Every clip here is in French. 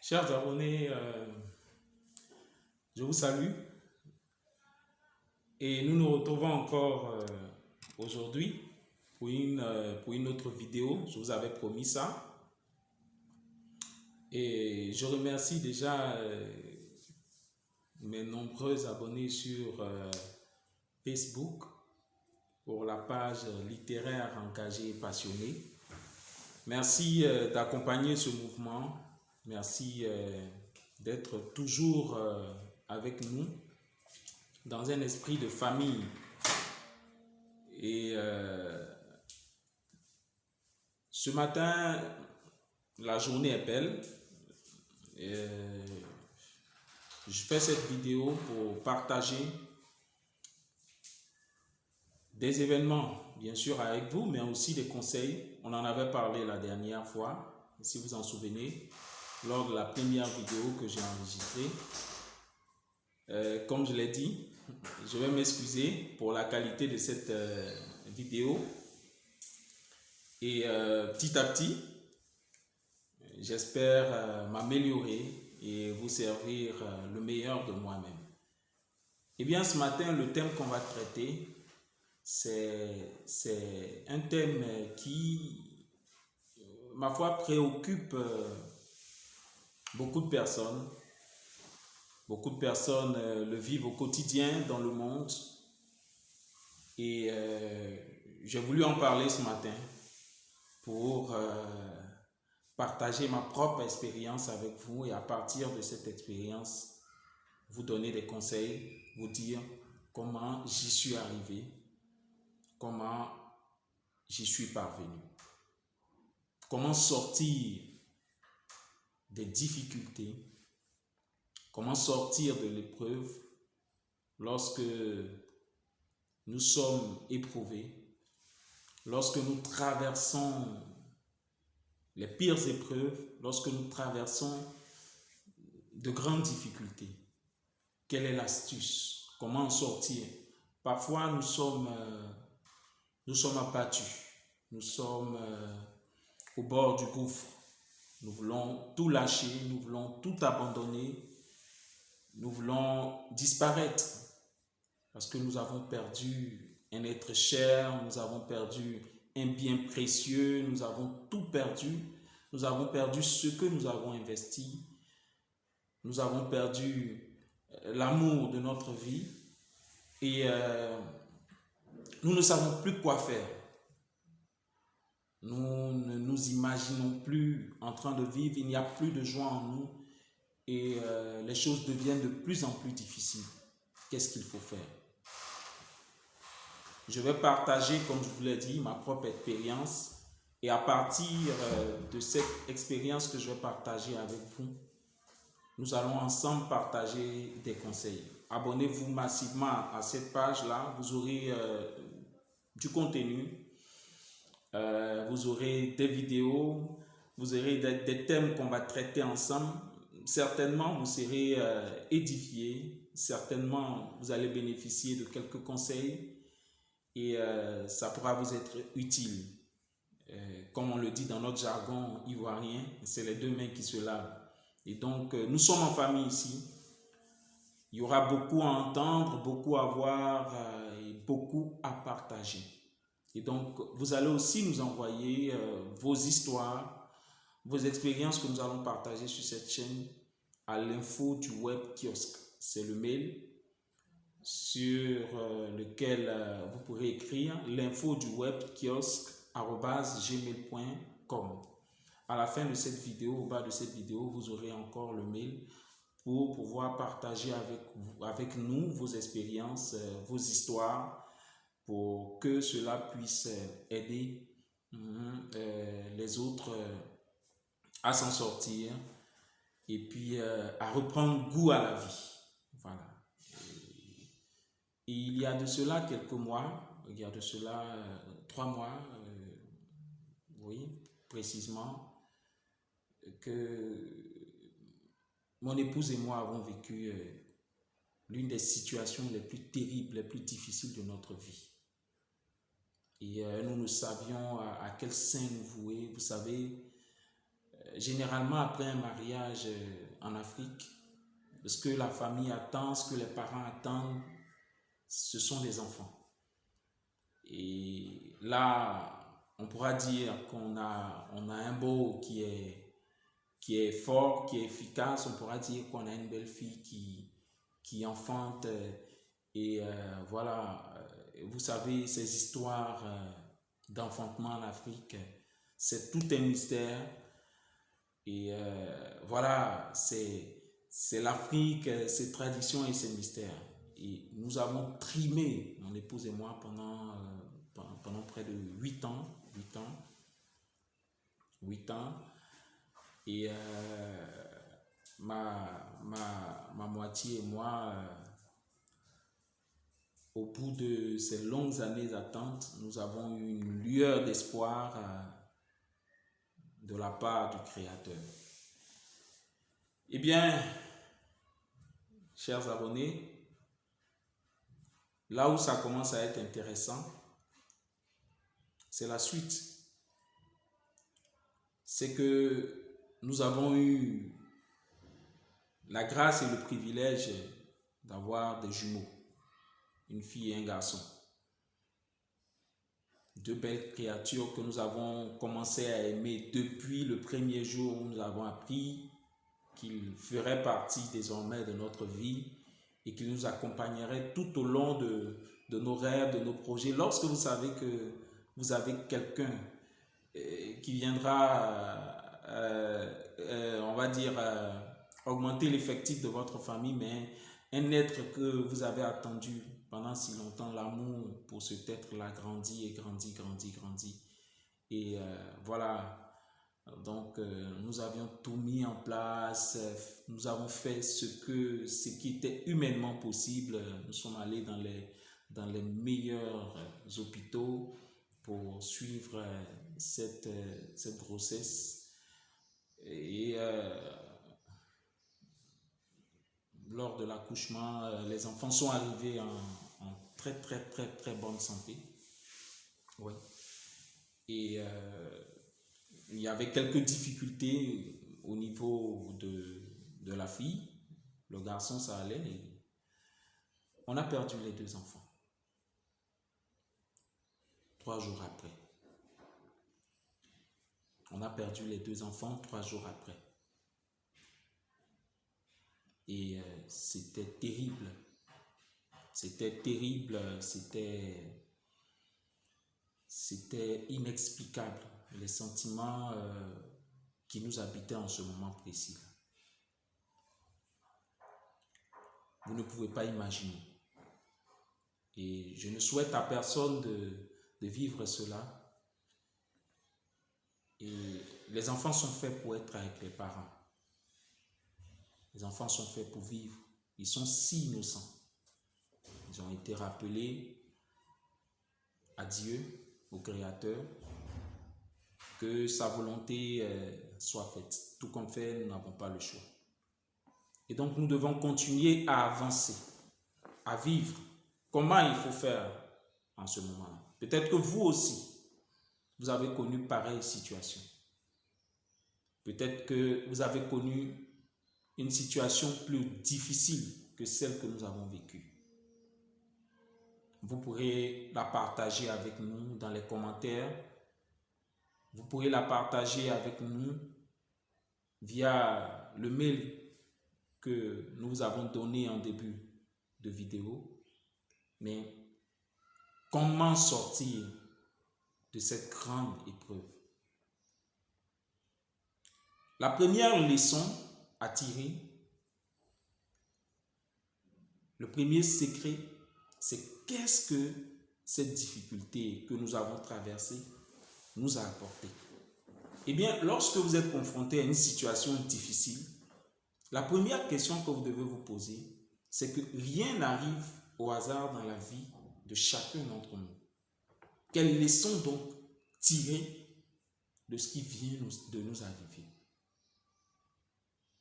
Chers abonnés, je vous salue et nous nous retrouvons encore aujourd'hui pour une autre vidéo. Je vous avais promis ça et je remercie déjà mes nombreux abonnés sur Facebook pour la page littéraire engagée et passionnée. Merci d'accompagner ce mouvement. Merci d'être toujours avec nous dans un esprit de famille. Et ce matin, la journée est belle. Je fais cette vidéo pour partager des événements, bien sûr, avec vous, mais aussi des conseils. On en avait parlé la dernière fois, si vous en souvenez, lors de la première vidéo que j'ai enregistrée. Comme je l'ai dit, je vais m'excuser pour la qualité de cette vidéo. Et petit à petit, j'espère m'améliorer et vous servir le meilleur de moi-même. Eh bien, ce matin, le thème qu'on va traiter, c'est un thème qui, ma foi, préoccupe beaucoup de personnes. Beaucoup de personnes le vivent au quotidien dans le monde. Et j'ai voulu en parler ce matin pour partager ma propre expérience avec vous et à partir de cette expérience, vous donner des conseils, vous dire comment j'y suis arrivé, comment j'y suis parvenu, comment sortir des difficultés, comment sortir de l'épreuve lorsque nous sommes éprouvés, lorsque nous traversons les pires épreuves, lorsque nous traversons de grandes difficultés. Quelle est l'astuce? Comment en sortir? Parfois, nous sommes abattus, nous sommes au bord du gouffre. Nous voulons tout lâcher, nous voulons tout abandonner, nous voulons disparaître parce que nous avons perdu un être cher, nous avons perdu un bien précieux, nous avons tout perdu. Nous avons perdu ce que nous avons investi. Nous avons perdu l'amour de notre vie et nous ne savons plus quoi faire. Nous ne nous imaginons plus en train de vivre, il n'y a plus de joie en nous et les choses deviennent de plus en plus difficiles. Qu'est-ce qu'il faut faire? Je vais partager, comme je vous l'ai dit, ma propre expérience et à partir de cette expérience que je vais partager avec vous, nous allons ensemble partager des conseils. Abonnez-vous massivement à cette page-là, vous aurez du contenu, vous aurez des vidéos, vous aurez des thèmes qu'on va traiter ensemble. Certainement, vous serez édifiés, certainement, vous allez bénéficier de quelques conseils et ça pourra vous être utile. Comme on le dit dans notre jargon ivoirien, c'est les deux mains qui se lavent. Et donc, nous sommes en famille ici. Il y aura beaucoup à entendre, beaucoup à voir et beaucoup à partager. Et donc, vous allez aussi nous envoyer vos histoires, vos expériences que nous allons partager sur cette chaîne à l'info du web kiosque. C'est le mail sur lequel vous pourrez écrire l'info du web kiosque @gmail.com. À la fin de cette vidéo, au bas de cette vidéo, vous aurez encore le mail pour pouvoir partager avec nous vos expériences, vos histoires, pour que cela puisse aider les autres à s'en sortir et puis à reprendre goût à la vie. Voilà. Et il y a de cela quelques mois, il y a de cela 3 mois, oui, précisément, que mon épouse et moi avons vécu l'une des situations les plus terribles, les plus difficiles de notre vie. Et nous ne savions à quel saint nous vouer. Vous savez, généralement après un mariage en Afrique, ce que la famille attend, ce que les parents attendent, ce sont des enfants. Et là, on pourra dire qu'on a un beau qui est fort, qui est efficace. On pourra dire qu'on a une belle fille qui enfante. Et voilà, vous savez, ces histoires d'enfantement en Afrique, c'est tout un mystère. Et voilà, c'est l'Afrique, ses traditions et ses mystères. Et nous avons trimé, mon épouse et moi, pendant près de 8 ans. 8 ans. Et ma moitié et moi, au bout de ces longues années d'attente, nous avons eu une lueur d'espoir de la part du Créateur. Eh bien, chers abonnés, là où ça commence à être intéressant, c'est la suite. C'est que nous avons eu la grâce et le privilège d'avoir des jumeaux, une fille et un garçon. Deux belles créatures que nous avons commencé à aimer depuis le premier jour où nous avons appris qu'ils feraient partie désormais de notre vie et qu'ils nous accompagneraient tout au long de nos rêves, de nos projets. Lorsque vous savez que vous avez quelqu'un qui viendra, on va dire, augmenter l'effectif de votre famille, mais un être que vous avez attendu pendant si longtemps, l'amour pour cet être-là grandit et grandit. Et voilà. Donc, nous avions tout mis en place, nous avons fait ce qui était humainement possible. Nous sommes allés dans les meilleurs hôpitaux pour suivre cette grossesse. Et lors de l'accouchement, les enfants sont arrivés en très bonne santé. Ouais. Et il y avait quelques difficultés au niveau de la fille. Le garçon, ça allait. Et on a perdu les deux enfants. 3 jours après. On a perdu les deux enfants 3 jours après. Et c'était terrible. C'était terrible. C'était inexplicable. Les sentiments qui nous habitaient en ce moment précis. Vous ne pouvez pas imaginer. Et je ne souhaite à personne de vivre cela. Et les enfants sont faits pour être avec les parents. Les enfants sont faits pour vivre. Ils sont si innocents. Ils ont été rappelés à Dieu, au Créateur, que sa volonté soit faite. Tout comme fait, nous n'avons pas le choix. Et donc, nous devons continuer à avancer, à vivre. Comment il faut faire en ce moment-là? Peut-être que vous aussi, vous avez connu pareille situation. Peut-être que vous avez connu une situation plus difficile que celle que nous avons vécue. Vous pourrez la partager avec nous dans les commentaires. Vous pourrez la partager avec nous via le mail que nous vous avons donné en début de vidéo. Mais comment sortir de cette grande épreuve? La première leçon à tirer, le premier secret, c'est qu'est-ce que cette difficulté que nous avons traversée nous a apporté. Eh bien, lorsque vous êtes confronté à une situation difficile, la première question que vous devez vous poser, c'est que rien n'arrive au hasard dans la vie de chacun d'entre nous. Quelle leçon donc tirer de ce qui vient de nous arriver?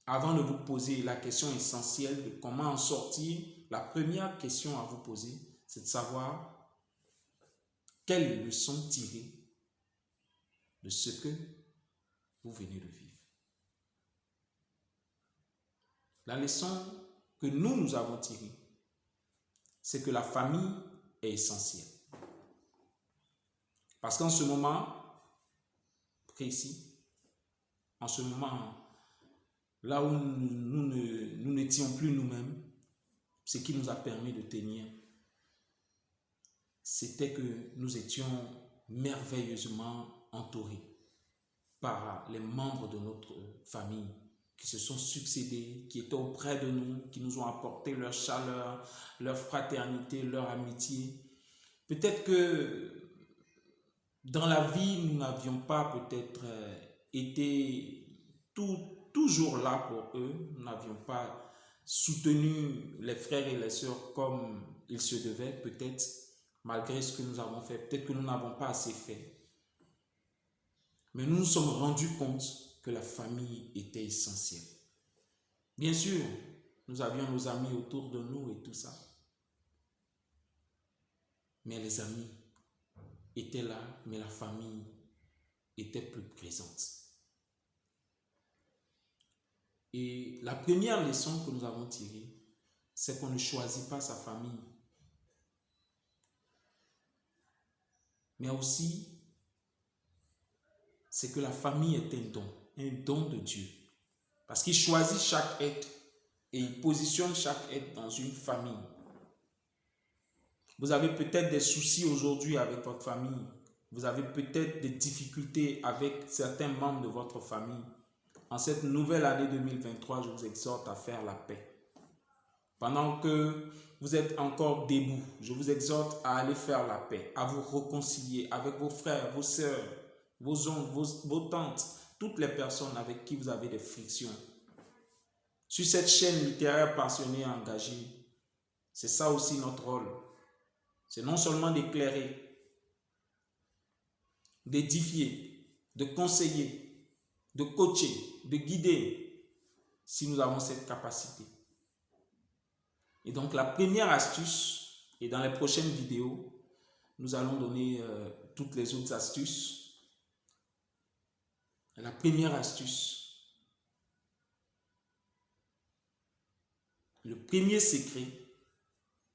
Avant de vous poser la question essentielle de comment en sortir, la première question à vous poser, c'est de savoir quelle leçon tirer de ce que vous venez de vivre. La leçon que nous avons tirée, c'est que la famille est essentielle. Parce qu'en ce moment précis, en ce moment là où nous n'étions plus nous-mêmes, ce qui nous a permis de tenir, c'était que nous étions merveilleusement entourés par les membres de notre famille qui se sont succédés, qui étaient auprès de nous, qui nous ont apporté leur chaleur, leur fraternité, leur amitié. Peut-être que dans la vie, nous n'avions pas peut-être été toujours là pour eux, nous n'avions pas soutenu les frères et les sœurs comme il se devait, peut-être, malgré ce que nous avons fait. Peut-être que nous n'avons pas assez fait. Mais nous nous sommes rendus compte que la famille était essentielle. Bien sûr, nous avions nos amis autour de nous et tout ça. Mais les amis étaient là, mais la famille était plus présente. Et la première leçon que nous avons tirée, c'est qu'on ne choisit pas sa famille. Mais aussi, c'est que la famille est un don de Dieu. Parce qu'il choisit chaque être et il positionne chaque être dans une famille. Vous avez peut-être des soucis aujourd'hui avec votre famille. Vous avez peut-être des difficultés avec certains membres de votre famille. En cette nouvelle année 2023, je vous exhorte à faire la paix. Pendant que vous êtes encore debout, je vous exhorte à aller faire la paix, à vous réconcilier avec vos frères, vos sœurs, vos oncles, vos tantes, toutes les personnes avec qui vous avez des frictions. Sur cette chaîne littéraire passionnée et engagée, c'est ça aussi notre rôle. C'est non seulement d'éclairer, d'édifier, de conseiller, de coacher, de guider, si nous avons cette capacité. Et donc la première astuce, et dans les prochaines vidéos, nous allons donner toutes les autres astuces. La première astuce, le premier secret,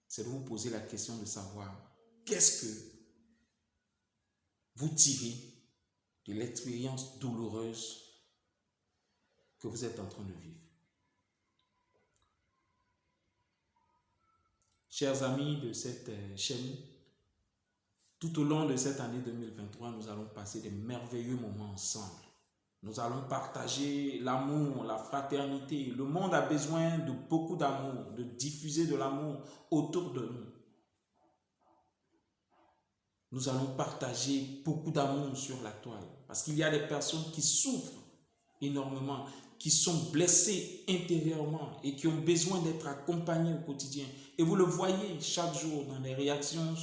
c'est de vous poser la question de savoir qu'est-ce que vous tirez de l'expérience douloureuse que vous êtes en train de vivre. Chers amis de cette chaîne, tout au long de cette année 2023, nous allons passer des merveilleux moments ensemble. Nous allons partager l'amour, la fraternité. Le monde a besoin de beaucoup d'amour, de diffuser de l'amour autour de nous. Nous allons partager beaucoup d'amour sur la toile parce qu'il y a des personnes qui souffrent énormément, qui sont blessées intérieurement et qui ont besoin d'être accompagnées au quotidien. Et vous le voyez chaque jour dans les réactions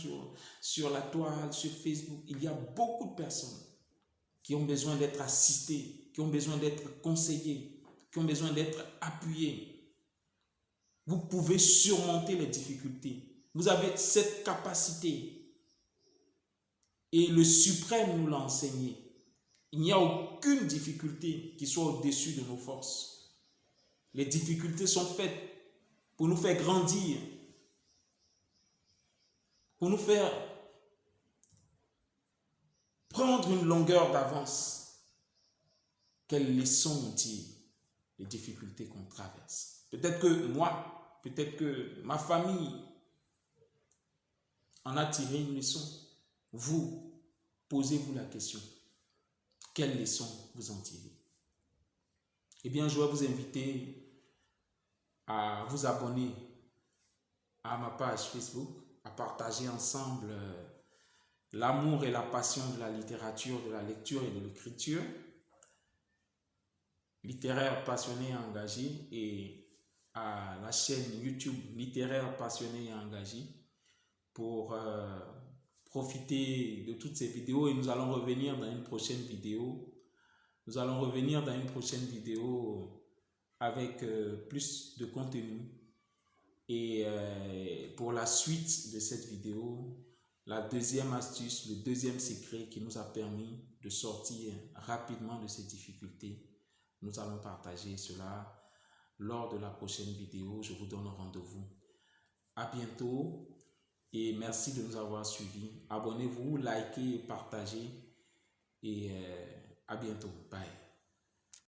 sur la toile, sur Facebook. Il y a beaucoup de personnes qui ont besoin d'être assistées, qui ont besoin d'être conseillées, qui ont besoin d'être appuyées. Vous pouvez surmonter les difficultés. Vous avez cette capacité. Et le suprême nous l'a enseigné. Il n'y a aucune difficulté qui soit au-dessus de nos forces. Les difficultés sont faites pour nous faire grandir, pour nous faire prendre une longueur d'avance. Quelles leçons on tire des difficultés qu'on traverse? Peut-être que moi, peut-être que ma famille en a tiré une leçon. Vous, posez-vous la question. Quelle leçon vous en tirez? Eh bien, je vais vous inviter à vous abonner à ma page Facebook, à partager ensemble l'amour et la passion de la littérature, de la lecture et de l'écriture, littéraire passionné et engagé, et à la chaîne YouTube littéraire passionné et engagé pour profiter de toutes ces vidéos. Et nous allons revenir dans une prochaine vidéo. Nous allons revenir dans une prochaine vidéo avec plus de contenu. Et pour la suite de cette vidéo, la deuxième astuce, le deuxième secret qui nous a permis de sortir rapidement de ces difficultés, nous allons partager cela lors de la prochaine vidéo. Je vous donne rendez-vous. À bientôt et merci de nous avoir suivis. Abonnez-vous, likez et partagez et à bientôt. Bye.